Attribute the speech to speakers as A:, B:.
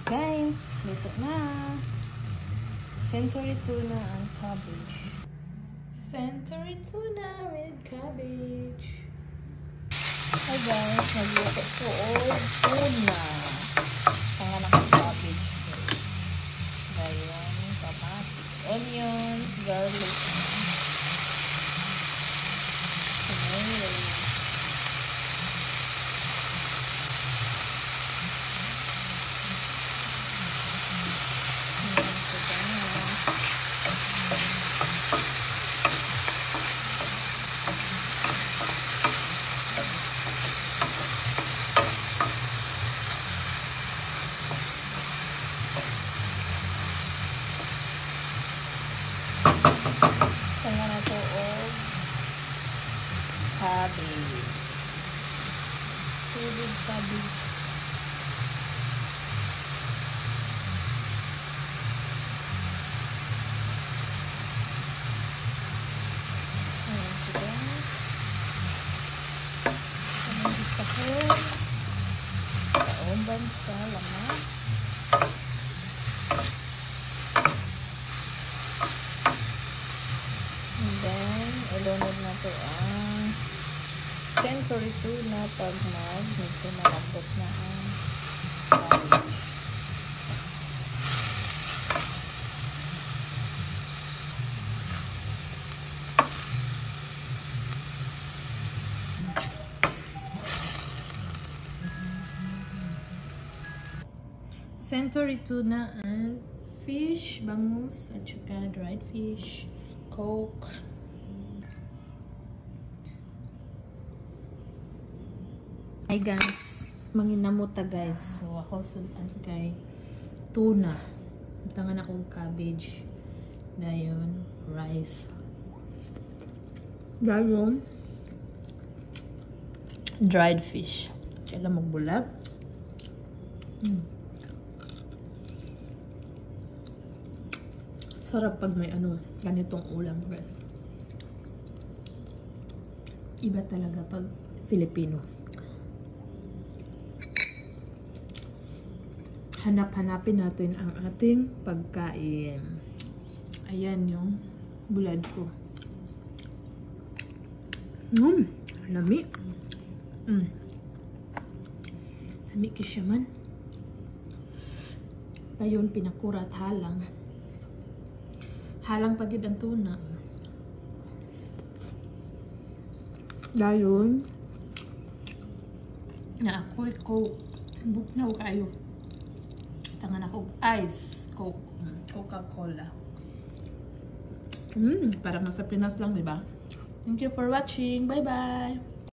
A: Guys, luto na. Century tuna and cabbage. Century tuna with cabbage. Hi guys, nagluto ko og tuna. Tangan ako cabbage. Ngayon, kamatis, onions, garlic. Cabbage. Tubig cabbage. Ayan sila. Ayan gusto ko. Kaumban sa laman. And then, ilunod na ito ang century tuna pag medyo malambot na ang cabbage. Century tuna and fish, bangus, at saka dried fish, Coke. Hi guys, manginamuta guys. So ako sudan kay tuna. Tangan akong cabbage. Dayon rice. Dayon dried fish. Kailan magbulag. Sarap pag may ganitong ulam guys. Iba talaga pag Filipino. Hanap-hanapin natin ang ating pagkain. Ayan yung bulad ko. Lami. Lami kisya man. Dayon pinakurat halang. Halang pagid ang tuna. Dayon na ako'y Coke. Buknaw kayo. Tangan ako ice Coke, Coca-Cola. Parang nasa Pinas lang, diba? Thank you for watching. Bye-bye.